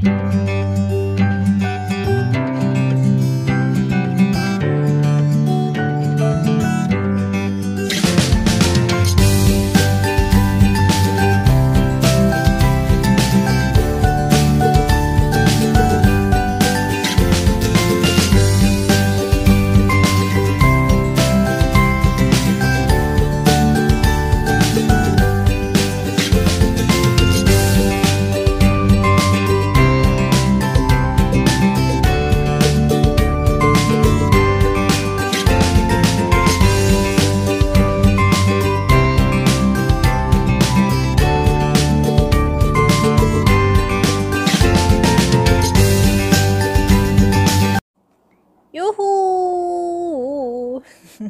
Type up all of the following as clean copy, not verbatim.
Yuhu,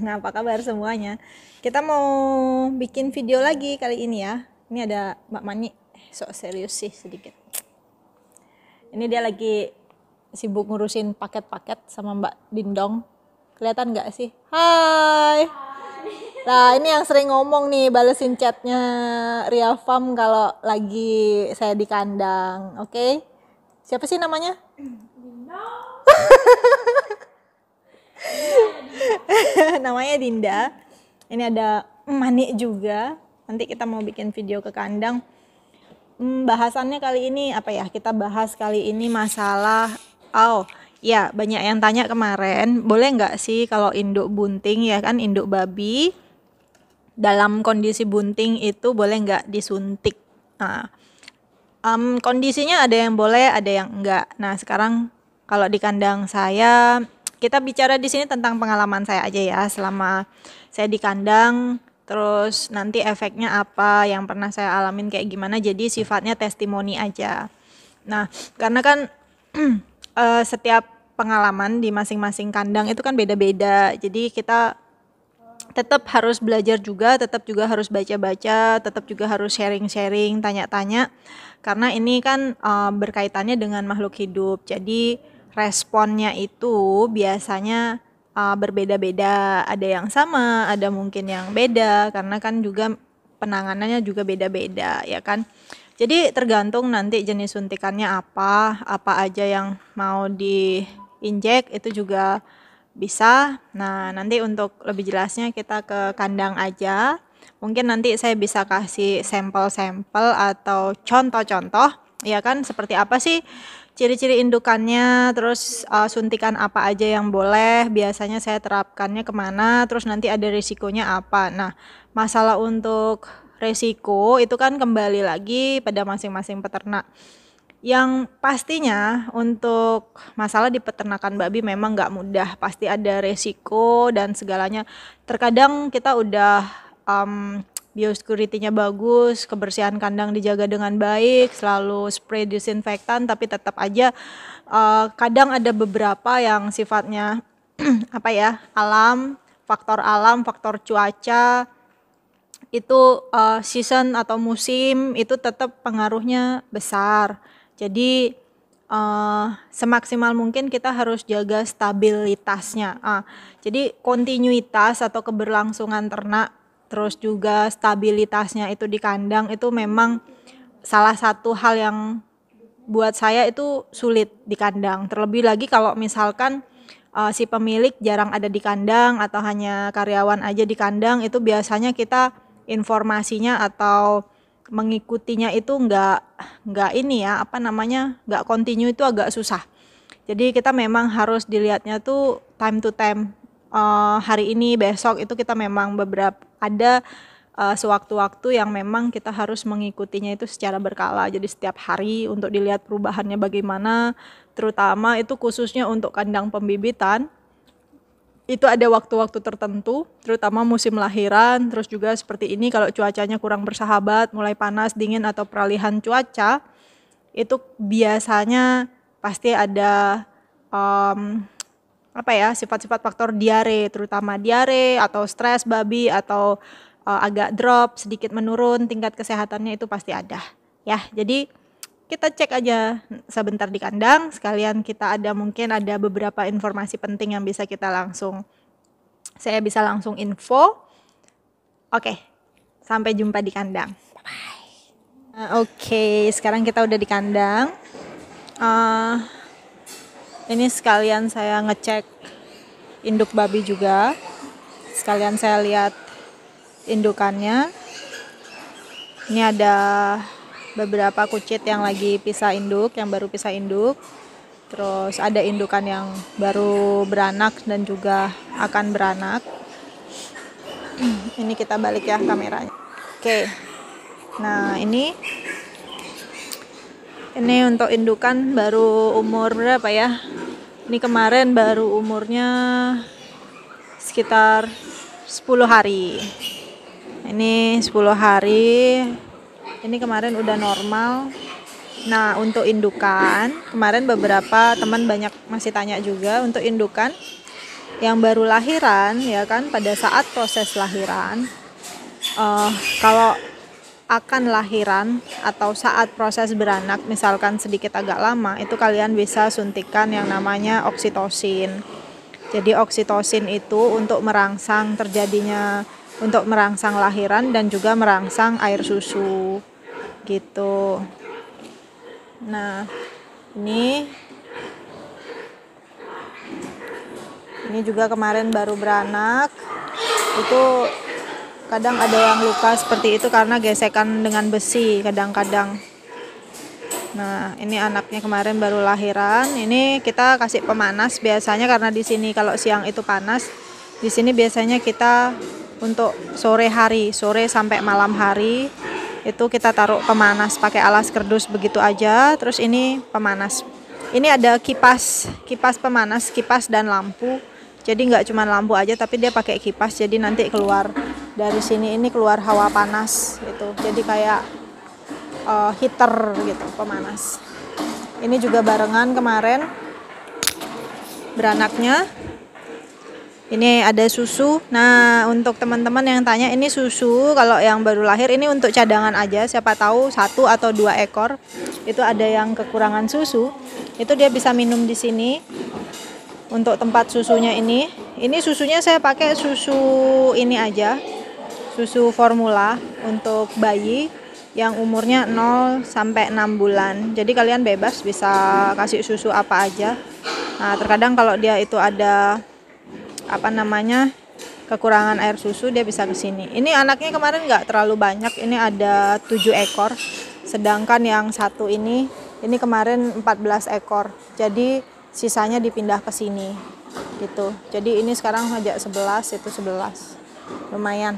apa kabar semuanya? Kita mau bikin video lagi kali ini ya. Ini ada Mbak Mani, sok serius sih sedikit. Ini dia lagi sibuk ngurusin paket-paket sama Mbak Dindong. Kelihatan nggak sih? Hai. Nah ini yang sering ngomong nih, balesin chatnya Ria Farm kalau lagi saya di kandang. Oke? Siapa sih namanya? Dindong. Namanya Dinda. Ini ada Mani juga. Nanti kita mau bikin video ke kandang. Bahasannya kali ini apa ya? Kita bahas kali ini masalah ya banyak yang tanya kemarin, boleh nggak sih kalau induk bunting ya kan, induk babi dalam kondisi bunting itu boleh nggak disuntik? Nah, kondisinya ada yang boleh, ada yang enggak. Nah sekarang kalau di kandang saya, kita bicara di sini tentang pengalaman saya aja ya, selama saya di kandang, terus nanti efeknya apa, yang pernah saya alamin kayak gimana, jadi sifatnya testimoni aja. Nah, karena kan setiap pengalaman di masing-masing kandang itu kan beda-beda, jadi kita tetap harus belajar juga, tetap juga harus baca-baca, tetap juga harus sharing-sharing, tanya-tanya, karena ini kan berkaitannya dengan makhluk hidup, jadi responnya itu biasanya berbeda-beda, ada yang sama, ada mungkin yang beda, karena kan juga penanganannya juga beda-beda ya kan. Jadi tergantung nanti jenis suntikannya apa aja yang mau diinjek itu juga bisa. Nah nanti untuk lebih jelasnya kita ke kandang aja, mungkin nanti saya bisa kasih sampel-sampel atau contoh-contoh ya kan, seperti apa sih ciri-ciri indukannya, terus suntikan apa aja yang boleh, biasanya saya terapkannya kemana, terus nanti ada risikonya apa. Nah masalah untuk resiko itu kan kembali lagi pada masing-masing peternak. Yang pastinya untuk masalah di peternakan babi memang nggak mudah, pasti ada resiko dan segalanya. Terkadang kita udah biosecurity-nya bagus, kebersihan kandang dijaga dengan baik, selalu spray disinfektan, tapi tetap aja kadang ada beberapa yang sifatnya apa ya, alam, faktor cuaca itu season atau musim itu tetap pengaruhnya besar. Jadi semaksimal mungkin kita harus jaga stabilitasnya. Jadi kontinuitas atau keberlangsungan ternak, terus juga stabilitasnya itu di kandang itu memang salah satu hal yang buat saya itu sulit di kandang. Terlebih lagi kalau misalkan si pemilik jarang ada di kandang atau hanya karyawan aja di kandang, itu biasanya kita informasinya atau mengikutinya itu nggak ini ya, apa namanya, nggak kontinu, itu agak susah. Jadi kita memang harus dilihatnya tuh time to time, hari ini besok itu kita memang beberapa ada sewaktu-waktu yang memang kita harus mengikutinya itu secara berkala. Jadi setiap hari untuk dilihat perubahannya bagaimana, terutama itu khususnya untuk kandang pembibitan. Itu ada waktu-waktu tertentu, terutama musim lahiran, terus juga seperti ini kalau cuacanya kurang bersahabat, mulai panas, dingin atau peralihan cuaca, itu biasanya pasti ada sifat-sifat faktor diare, terutama diare atau stres babi atau agak drop, sedikit menurun tingkat kesehatannya, itu pasti ada ya. Jadi kita cek aja sebentar di kandang, sekalian kita mungkin ada beberapa informasi penting yang bisa saya bisa langsung info. Oke, sampai jumpa di kandang. Bye-bye. Oke, sekarang kita udah di kandang. Eh, ini sekalian saya ngecek induk babi juga, sekalian saya lihat indukannya. Ini ada beberapa kucit yang lagi pisah induk, yang baru pisah induk. Terus ada indukan yang baru beranak dan juga akan beranak. Ini kita balik ya kameranya. Oke. Nah, ini untuk indukan baru umur berapa ya? Ini kemarin baru umurnya sekitar 10 hari. Ini 10 hari. Ini kemarin udah normal. Nah, untuk indukan, kemarin beberapa teman banyak masih tanya juga untuk indukan yang baru lahiran, ya kan, pada saat proses lahiran, kalau akan lahiran atau saat proses beranak, misalkan sedikit agak lama, itu kalian bisa suntikan yang namanya oksitosin. Jadi oksitosin itu untuk merangsang lahiran dan juga merangsang air susu, gitu. Nah, ini juga kemarin baru beranak. Itu kadang ada yang luka seperti itu karena gesekan dengan besi kadang-kadang. Nah, ini anaknya kemarin baru lahiran. Ini kita kasih pemanas biasanya karena di sini kalau siang itu panas. Di sini biasanya kita untuk sore sampai malam hari itu kita taruh pemanas pakai alas kardus begitu aja. Terus ini pemanas. Ini ada kipas pemanas, kipas dan lampu. Jadi nggak cuma lampu aja tapi dia pakai kipas. Jadi nanti keluar dari sini ini keluar hawa panas gitu. Jadi kayak heater gitu, pemanas. Ini juga barengan kemarin beranaknya. Ini ada susu. Nah, untuk teman-teman yang tanya, ini susu kalau yang baru lahir ini untuk cadangan aja. Siapa tahu 1 atau 2 ekor itu ada yang kekurangan susu, itu dia bisa minum di sini. Untuk tempat susunya ini susunya saya pakai susu ini aja, susu formula untuk bayi yang umurnya 0 sampai 6 bulan. Jadi kalian bebas bisa kasih susu apa aja. Nah, terkadang kalau dia itu ada kekurangan air susu, dia bisa ke sini. Ini anaknya kemarin nggak terlalu banyak, ini ada 7 ekor. Sedangkan yang satu ini kemarin 14 ekor. Jadi sisanya dipindah ke sini gitu. Jadi ini sekarang aja 11, itu 11. Lumayan.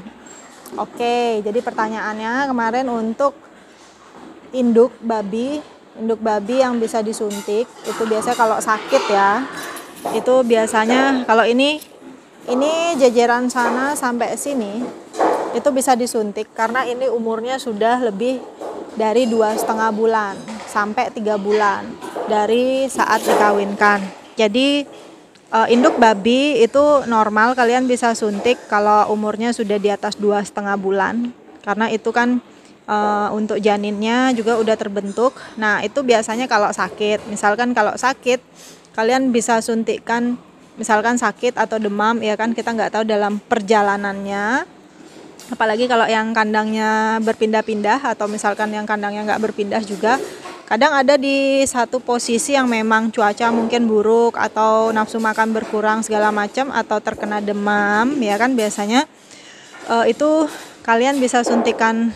Oke, jadi pertanyaannya kemarin untuk induk babi yang bisa disuntik, itu biasanya kalau sakit ya. Itu biasanya kalau ini jajaran sana sampai sini itu bisa disuntik karena ini umurnya sudah lebih dari 2,5 bulan sampai 3 bulan dari saat dikawinkan. Jadi induk babi itu normal kalian bisa suntik kalau umurnya sudah di atas 2,5 bulan karena itu kan untuk janinnya juga udah terbentuk. Nah, itu biasanya kalau sakit. Misalkan kalau sakit kalian bisa suntikkan, misalkan sakit atau demam, ya kan, kita nggak tahu dalam perjalanannya. Apalagi kalau yang kandangnya berpindah-pindah atau misalkan yang kandangnya nggak berpindah juga, kadang ada di satu posisi yang memang cuaca mungkin buruk atau nafsu makan berkurang segala macam atau terkena demam, ya kan, biasanya itu kalian bisa suntikan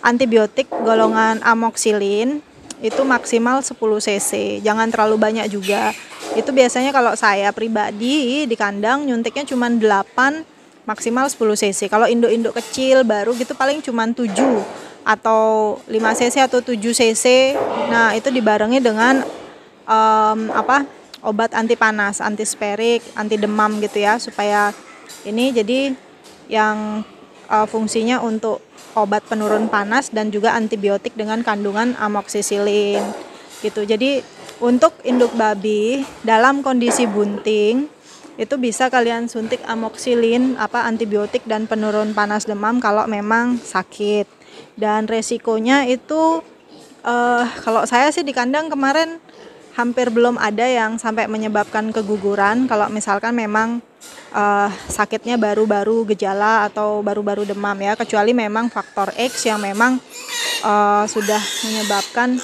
antibiotik golongan amoxicillin itu maksimal 10 cc, jangan terlalu banyak juga. Itu biasanya kalau saya pribadi di kandang nyuntiknya cuma 8 maksimal 10 cc. Kalau induk-induk kecil baru gitu paling cuma 7 atau 5 cc atau 7 cc. Nah, itu dibarengi dengan obat anti panas, antisperik, anti demam gitu ya, supaya ini jadi yang fungsinya untuk obat penurun panas dan juga antibiotik dengan kandungan amoxicillin gitu. Jadi untuk induk babi dalam kondisi bunting itu bisa kalian suntik amoxicillin, antibiotik dan penurun panas demam kalau memang sakit. Dan resikonya itu kalau saya sih di kandang kemarin hampir belum ada yang sampai menyebabkan keguguran. Kalau misalkan memang sakitnya baru-baru gejala atau baru-baru demam ya, kecuali memang faktor X yang memang sudah menyebabkan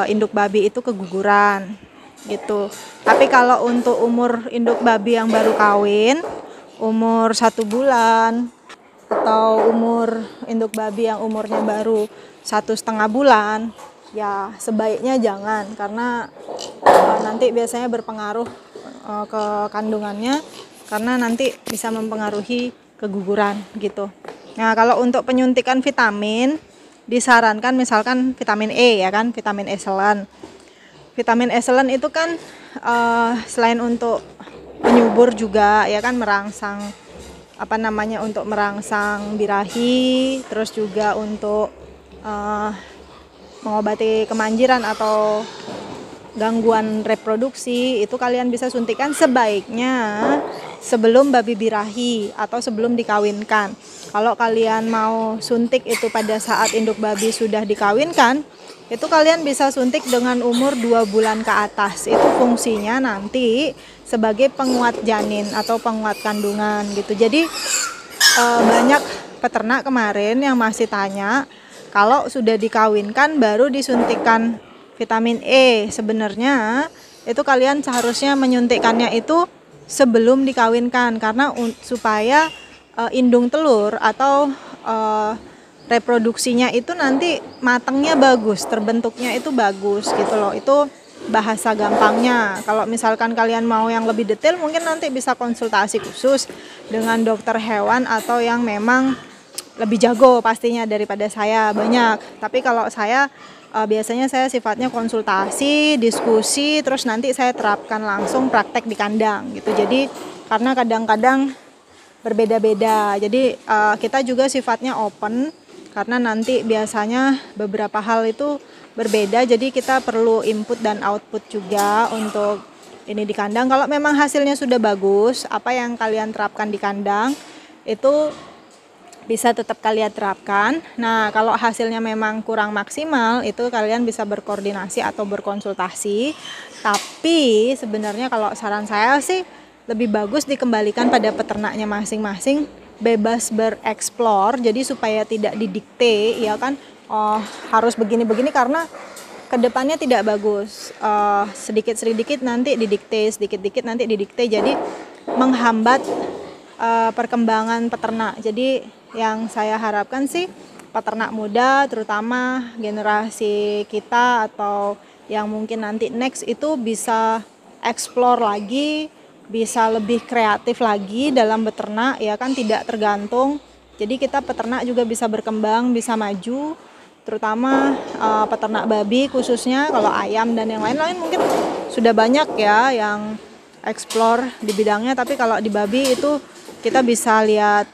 induk babi itu keguguran gitu. Tapi kalau untuk umur induk babi yang baru kawin, umur 1 bulan, atau umur induk babi yang umurnya baru 1,5 bulan, ya sebaiknya jangan, karena nanti biasanya berpengaruh ke kandungannya, karena nanti bisa mempengaruhi keguguran gitu. Nah, kalau untuk penyuntikan vitamin disarankan misalkan vitamin E ya kan, vitamin E selen. Vitamin E selen itu kan selain untuk penyubur juga ya kan, merangsang untuk merangsang birahi, terus juga untuk mengobati kemanjiran atau gangguan reproduksi. Itu kalian bisa suntikan sebaiknya sebelum babi birahi atau sebelum dikawinkan. Kalau kalian mau suntik itu pada saat induk babi sudah dikawinkan, itu kalian bisa suntik dengan umur 2 bulan ke atas. Itu fungsinya nanti sebagai penguat janin atau penguat kandungan gitu. Jadi banyak peternak kemarin yang masih tanya kalau sudah dikawinkan baru disuntikan vitamin E. Sebenarnya itu kalian seharusnya menyuntikkannya itu sebelum dikawinkan, karena supaya indung telur atau reproduksinya itu nanti matangnya bagus, terbentuknya itu bagus gitu loh. Itu bahasa gampangnya. Kalau misalkan kalian mau yang lebih detail, mungkin nanti bisa konsultasi khusus dengan dokter hewan atau yang memang lebih jago pastinya daripada saya banyak. Tapi kalau saya biasanya saya sifatnya konsultasi, diskusi, terus nanti saya terapkan langsung praktek di kandang gitu. Jadi karena kadang-kadang berbeda-beda. Jadi kita juga sifatnya open, karena nanti biasanya beberapa hal itu berbeda. Jadi kita perlu input dan output juga untuk ini di kandang. Kalau memang hasilnya sudah bagus, apa yang kalian terapkan di kandang itu bisa tetap kalian terapkan. Nah, kalau hasilnya memang kurang maksimal, itu kalian bisa berkoordinasi atau berkonsultasi. Tapi sebenarnya kalau saran saya sih lebih bagus dikembalikan pada peternaknya masing-masing, bebas bereksplor. Jadi supaya tidak didikte, ya kan, harus begini-begini, karena kedepannya tidak bagus. Sedikit-sedikit nanti didikte, sedikit-sedikit nanti didikte. Jadi menghambat perkembangan peternak. Jadi yang saya harapkan sih peternak muda, terutama generasi kita atau yang mungkin nanti next, itu bisa explore lagi, bisa lebih kreatif lagi dalam beternak ya kan, tidak tergantung. Jadi kita peternak juga bisa berkembang, bisa maju, terutama peternak babi khususnya. Kalau ayam dan yang lain-lain mungkin sudah banyak ya yang explore di bidangnya, tapi kalau di babi itu kita bisa lihat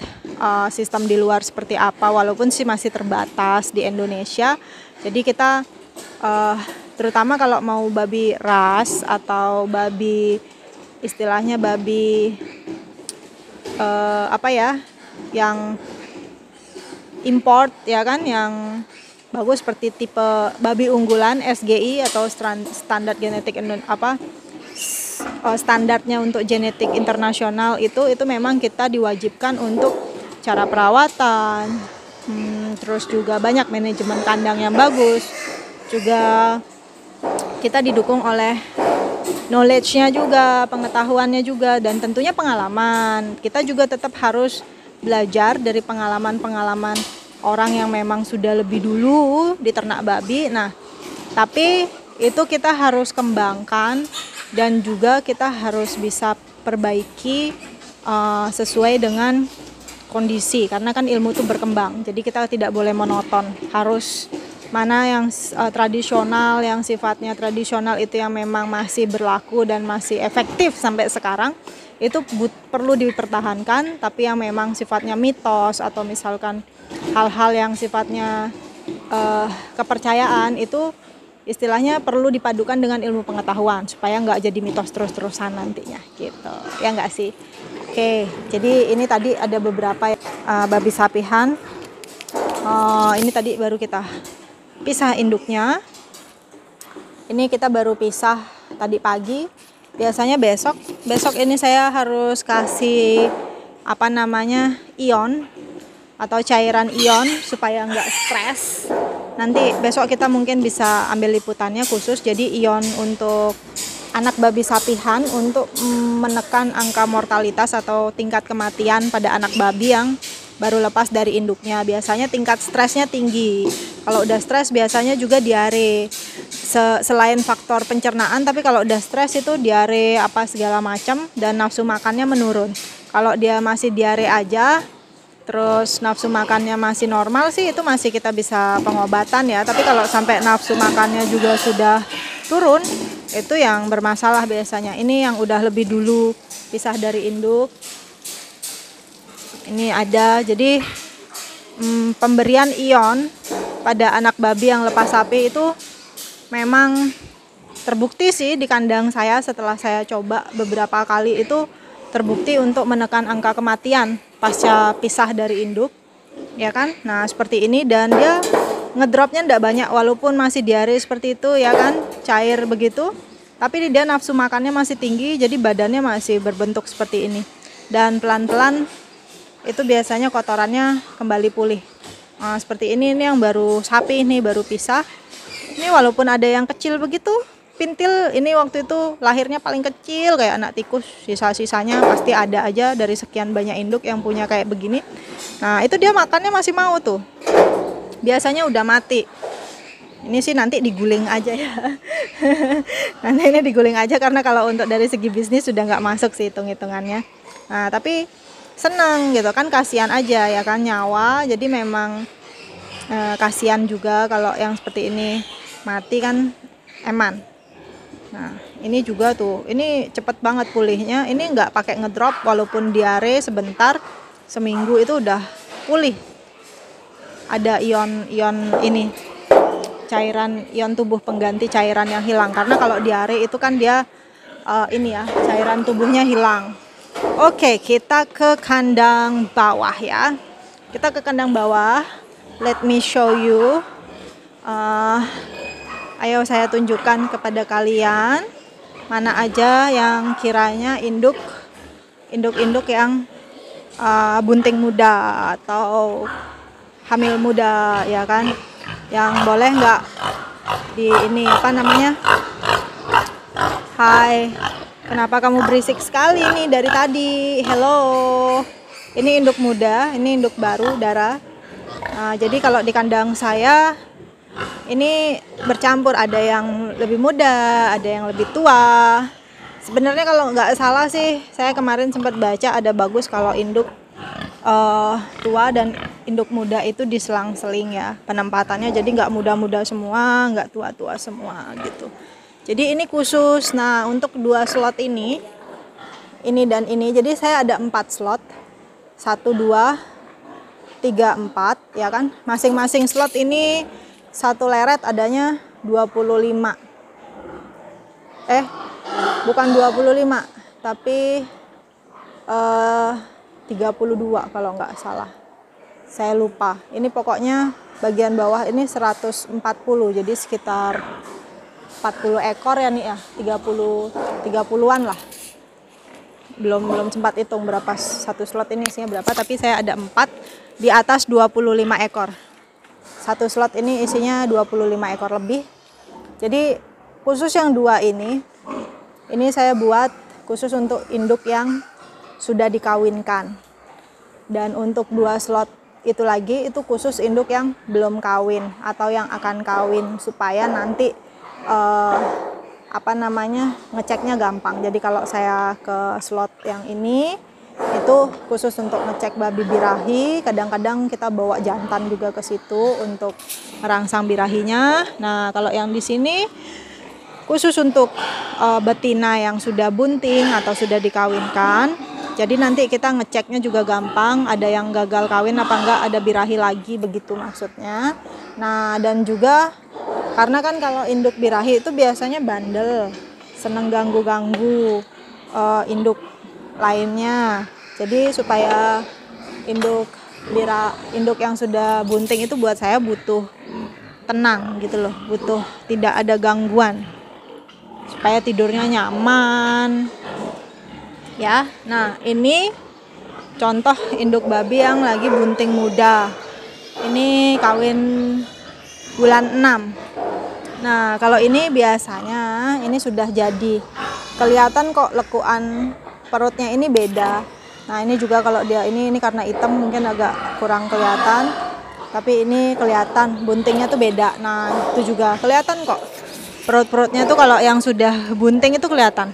sistem di luar seperti apa, walaupun sih masih terbatas di Indonesia. Jadi kita terutama kalau mau babi ras atau babi istilahnya babi yang import ya kan, yang bagus seperti tipe babi unggulan SGI atau standar genetik standarnya untuk genetik internasional, itu memang kita diwajibkan untuk cara perawatan, terus juga banyak manajemen kandang yang bagus, juga kita didukung oleh knowledge-nya juga, pengetahuannya juga, dan tentunya pengalaman. Kita juga tetap harus belajar dari pengalaman-pengalaman orang yang memang sudah lebih dulu di ternak babi. Nah, tapi itu kita harus kembangkan dan juga kita harus bisa perbaiki sesuai dengan kondisi, karena kan ilmu itu berkembang. Jadi kita tidak boleh monoton, harus mana yang tradisional, yang sifatnya tradisional itu yang memang masih berlaku dan masih efektif sampai sekarang, itu perlu dipertahankan. Tapi yang memang sifatnya mitos atau misalkan hal-hal yang sifatnya kepercayaan, itu istilahnya perlu dipadukan dengan ilmu pengetahuan supaya nggak jadi mitos terus-terusan nantinya gitu, ya nggak sih? Oke, jadi ini tadi ada beberapa babi sapihan. Ini tadi baru kita pisah induknya. Ini kita baru pisah tadi pagi. Biasanya besok ini saya harus kasih ion atau cairan ion supaya nggak stres. Nanti besok kita mungkin bisa ambil liputannya khusus. Jadi ion untuk anak babi sapihan untuk menekan angka mortalitas atau tingkat kematian pada anak babi yang baru lepas dari induknya. Biasanya tingkat stresnya tinggi. Kalau udah stres biasanya juga diare. Selain faktor pencernaan, tapi kalau udah stres itu diare apa segala macam dan nafsu makannya menurun. Kalau dia masih diare aja, terus nafsu makannya masih normal sih, itu masih kita bisa pengobatan ya. Tapi kalau sampai nafsu makannya juga sudah turun, itu yang bermasalah biasanya. Ini yang udah lebih dulu pisah dari induk. Ini ada, jadi pemberian ion pada anak babi yang lepas sapi itu memang terbukti sih di kandang saya. Setelah saya coba beberapa kali itu terbukti untuk menekan angka kematian pasca pisah dari induk, ya kan? Nah seperti ini, dan dia ngedropnya tidak banyak walaupun masih diare seperti itu, ya kan, cair begitu. Tapi dia nafsu makannya masih tinggi, jadi badannya masih berbentuk seperti ini. Dan pelan-pelan itu biasanya kotorannya kembali pulih. Nah, seperti ini yang baru sapi, ini baru pisah. Ini walaupun ada yang kecil begitu, pintil ini waktu itu lahirnya paling kecil kayak anak tikus, sisa-sisanya pasti ada aja dari sekian banyak induk yang punya kayak begini. Nah itu dia makannya masih mau tuh, biasanya udah mati. Ini sih nanti diguling aja ya. Nanti ini diguling aja karena kalau untuk dari segi bisnis sudah nggak masuk sih hitung-hitungannya. Nah tapi seneng gitu kan, kasihan aja ya kan, nyawa. Jadi memang kasihan juga kalau yang seperti ini mati kan, eman. Nah ini juga tuh, ini cepet banget pulihnya. Ini nggak pakai ngedrop, walaupun diare sebentar, seminggu itu udah pulih. Ada ion ini, cairan ion tubuh pengganti cairan yang hilang. Karena kalau diare itu kan dia ini ya, cairan tubuhnya hilang. Oke, kita ke kandang bawah ya. Kita ke kandang bawah. Let me show you. Ayo saya tunjukkan kepada kalian mana aja yang kiranya induk yang bunting muda atau hamil muda, ya kan, yang boleh nggak di ini apa namanya. Hai, kenapa kamu berisik sekali nih dari tadi? Hello, ini induk muda, ini induk baru Dara. Nah, jadi kalau di kandang saya ini bercampur, ada yang lebih muda, ada yang lebih tua. Sebenarnya kalau nggak salah sih, saya kemarin sempat baca ada bagus kalau induk tua dan induk muda itu diselang-seling ya penempatannya. Jadi nggak muda-muda semua, nggak tua-tua semua gitu. Jadi ini khusus. Nah untuk 2 slot ini dan ini, jadi saya ada 4 slot, 1, 2, 3, 4 ya kan. Masing-masing slot ini satu leret adanya 25. Bukan 25, tapi 32 kalau nggak salah. Saya lupa. Ini pokoknya bagian bawah ini 140, jadi sekitar 40 ekor ya nih ya, 30-an lah. Belum sempat hitung berapa satu slot ini isinya berapa, tapi saya ada 4 di atas 25 ekor. Satu slot ini isinya 25 ekor lebih. Jadi khusus yang 2 ini saya buat khusus untuk induk yang sudah dikawinkan. Dan untuk 2 slot itu lagi itu khusus induk yang belum kawin atau yang akan kawin, supaya nanti ngeceknya gampang. Jadi kalau saya ke slot yang ini itu khusus untuk ngecek babi birahi. Kadang-kadang kita bawa jantan juga ke situ untuk merangsang birahinya. Nah kalau yang di sini khusus untuk betina yang sudah bunting atau sudah dikawinkan. Jadi nanti kita ngeceknya juga gampang, ada yang gagal kawin apa enggak, ada birahi lagi, begitu maksudnya. Nah dan juga karena kan kalau induk birahi itu biasanya bandel, seneng ganggu-ganggu induk lainnya. Jadi supaya induk yang sudah bunting itu buat saya butuh tenang gitu loh, butuh tidak ada gangguan supaya tidurnya nyaman ya. Nah ini contoh induk babi yang lagi bunting muda. Ini kawin bulan 6. Nah, kalau ini biasanya ini sudah jadi. Kelihatan kok lekuan perutnya ini beda. Nah, ini juga kalau dia ini karena hitam mungkin agak kurang kelihatan. Tapi ini kelihatan buntingnya tuh beda. Nah, itu juga kelihatan kok. Perut-perutnya tuh kalau yang sudah bunting itu kelihatan.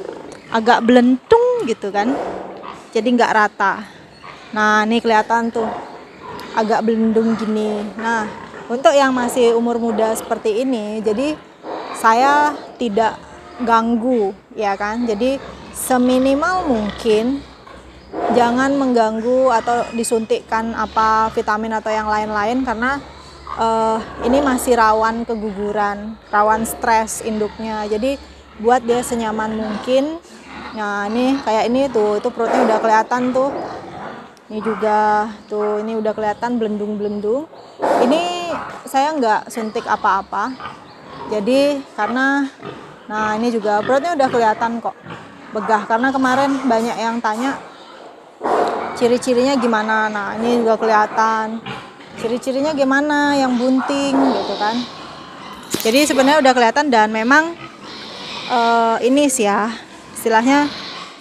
Agak belentung gitu kan. Jadi nggak rata. Nah, ini kelihatan tuh. Agak belendung gini. Nah, untuk yang masih umur muda seperti ini, jadi saya tidak ganggu, ya kan? Jadi seminimal mungkin jangan mengganggu atau disuntikkan apa vitamin atau yang lain-lain karena ini masih rawan keguguran, rawan stres induknya. Jadi buat dia senyaman mungkin. Nah, ini kayak ini tuh, itu perutnya udah kelihatan tuh. Ini juga tuh, ini udah kelihatan belendung-belendung. Ini saya nggak suntik apa-apa. Jadi karena, nah ini juga perutnya udah kelihatan kok begah. Karena kemarin banyak yang tanya ciri-cirinya gimana. Nah ini juga kelihatan. Ciri-cirinya gimana yang bunting gitu kan. Jadi sebenarnya udah kelihatan dan memang ini sih ya istilahnya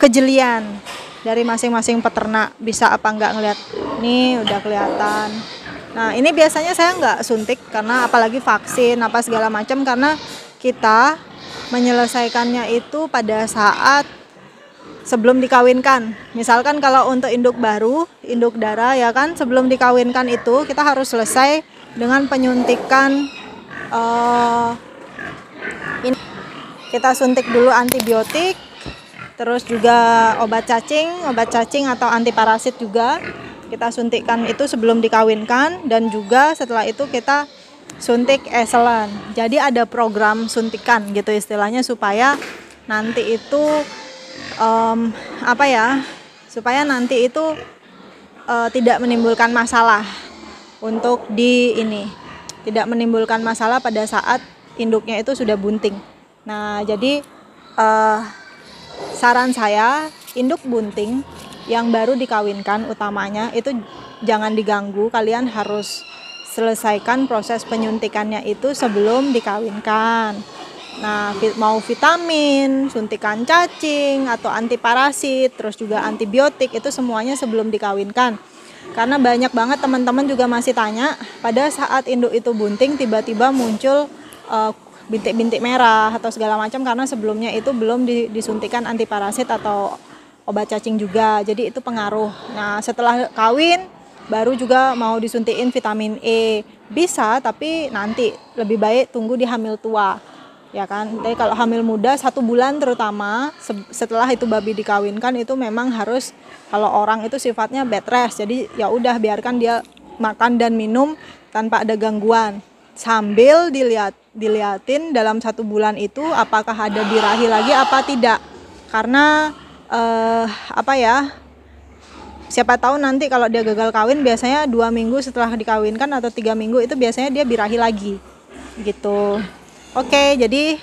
kejelian dari masing-masing peternak bisa apa enggak ngelihat. Nih udah kelihatan. Nah ini biasanya saya nggak suntik karena apalagi vaksin apa segala macam karena kita menyelesaikannya itu pada saat sebelum dikawinkan. Misalkan kalau untuk induk baru, induk darah ya kan sebelum dikawinkan itu kita harus selesai dengan penyuntikan ini. Kita suntik dulu antibiotik, terus juga obat cacing atau anti parasit juga. Kita suntikkan itu sebelum dikawinkan dan juga setelah itu kita suntik eselen. Jadi ada program suntikan gitu istilahnya supaya nanti itu supaya nanti itu tidak menimbulkan masalah untuk tidak menimbulkan masalah pada saat induknya itu sudah bunting. Nah jadi saran saya induk bunting yang baru dikawinkan utamanya itu jangan diganggu, kalian harus selesaikan proses penyuntikannya itu sebelum dikawinkan. Nah, mau vitamin, suntikan cacing atau anti parasit, terus juga antibiotik itu semuanya sebelum dikawinkan. Karena banyak banget teman-teman juga masih tanya, pada saat induk itu bunting tiba-tiba muncul bintik-bintik merah atau segala macam karena sebelumnya itu belum disuntikan anti parasit atau obat cacing juga, jadi itu pengaruh. Nah setelah kawin baru juga mau disuntikin vitamin E bisa, tapi nanti lebih baik tunggu di hamil tua ya kan. Tapi kalau hamil muda 1 bulan terutama setelah itu babi dikawinkan itu memang harus, kalau orang itu sifatnya bed rest, jadi ya udah biarkan dia makan dan minum tanpa ada gangguan sambil diliatin dalam 1 bulan itu apakah ada birahi lagi apa tidak, karena siapa tahu nanti kalau dia gagal kawin biasanya 2 minggu setelah dikawinkan atau 3 minggu itu biasanya dia birahi lagi gitu. Oke, jadi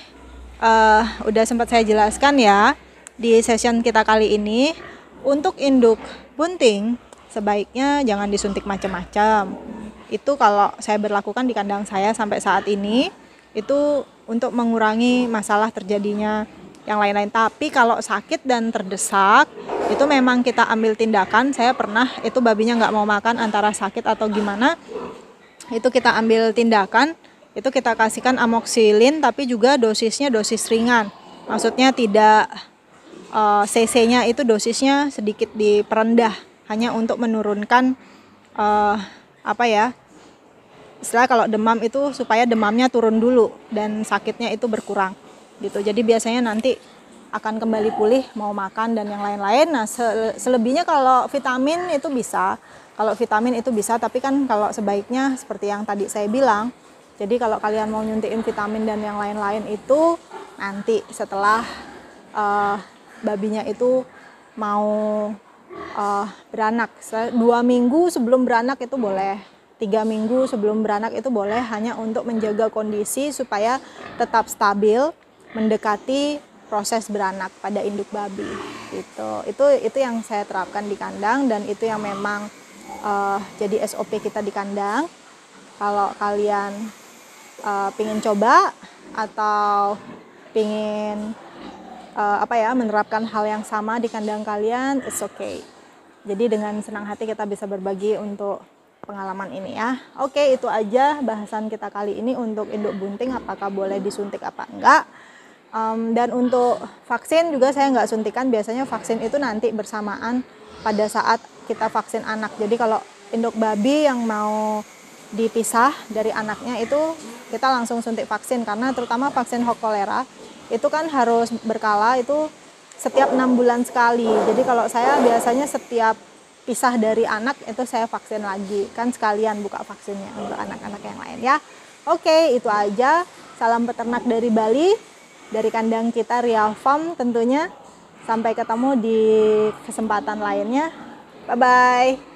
udah sempat saya jelaskan ya di session kita kali ini. Untuk induk bunting sebaiknya jangan disuntik macam-macam. Itu kalau saya berlakukan di kandang saya sampai saat ini itu untuk mengurangi masalah terjadinya yang lain-lain. Tapi kalau sakit dan terdesak itu memang kita ambil tindakan. Saya pernah itu babinya nggak mau makan antara sakit atau gimana, itu kita ambil tindakan, itu kita kasihkan amoxicillin tapi juga dosisnya dosis ringan, maksudnya tidak cc-nya itu dosisnya sedikit diperendah hanya untuk menurunkan istilah kalau demam itu supaya demamnya turun dulu dan sakitnya itu berkurang gitu. Jadi biasanya nanti akan kembali pulih, mau makan dan yang lain-lain. Nah selebihnya kalau vitamin itu bisa, tapi kan kalau sebaiknya seperti yang tadi saya bilang, jadi kalau kalian mau nyuntikin vitamin dan yang lain-lain itu nanti setelah babinya itu mau beranak. 2 minggu sebelum beranak itu boleh, 3 minggu sebelum beranak itu boleh, hanya untuk menjaga kondisi supaya tetap stabil mendekati proses beranak pada induk babi gitu. Itu yang saya terapkan di kandang dan itu yang memang jadi SOP kita di kandang. Kalau kalian pingin coba atau pingin menerapkan hal yang sama di kandang kalian, it's okay. Jadi dengan senang hati kita bisa berbagi untuk pengalaman ini ya. Oke, itu aja bahasan kita kali ini untuk induk bunting, apakah boleh disuntik apa enggak. Dan untuk vaksin juga saya nggak suntikan, biasanya vaksin itu nanti bersamaan pada saat kita vaksin anak. Jadi kalau induk babi yang mau dipisah dari anaknya itu kita langsung suntik vaksin, karena terutama vaksin Hock kolera itu kan harus berkala, itu setiap 6 bulan sekali. Jadi kalau saya biasanya setiap pisah dari anak itu saya vaksin lagi, kan sekalian buka vaksinnya untuk anak-anak yang lain ya. Oke, itu aja. Salam peternak dari Bali, dari kandang kita Riau Farm tentunya. Sampai ketemu di kesempatan lainnya. Bye bye.